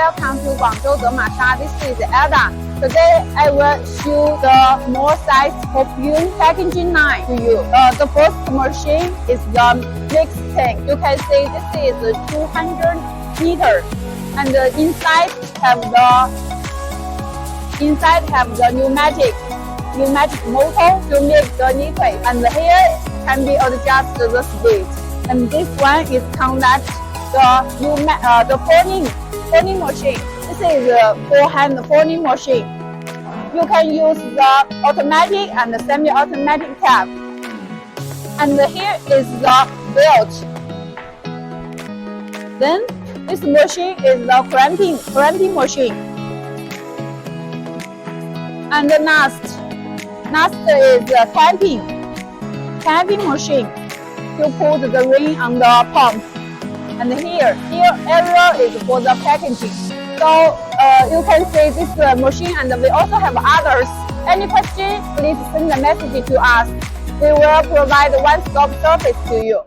welcome to Guangzhou de Ma Sha. This is Ada. Today I will show the more size perfume packaging line to you. The first machine is the mix tank. You can see this is 200 liter, and the inside have the pneumatic motor to make the liquid, and here can be adjusted the speed. And this one is connect the folding machine. This is a four-hand folding machine. You can use the automatic and the semi-automatic tab. And here is the belt. Then this machine is the crimping machine. And the last is the tapping machine to put the ring on the pump. And here area is for the packaging. So you can see this machine, and we also have others. Any question, please send a message to us. We will provide one-stop service to you.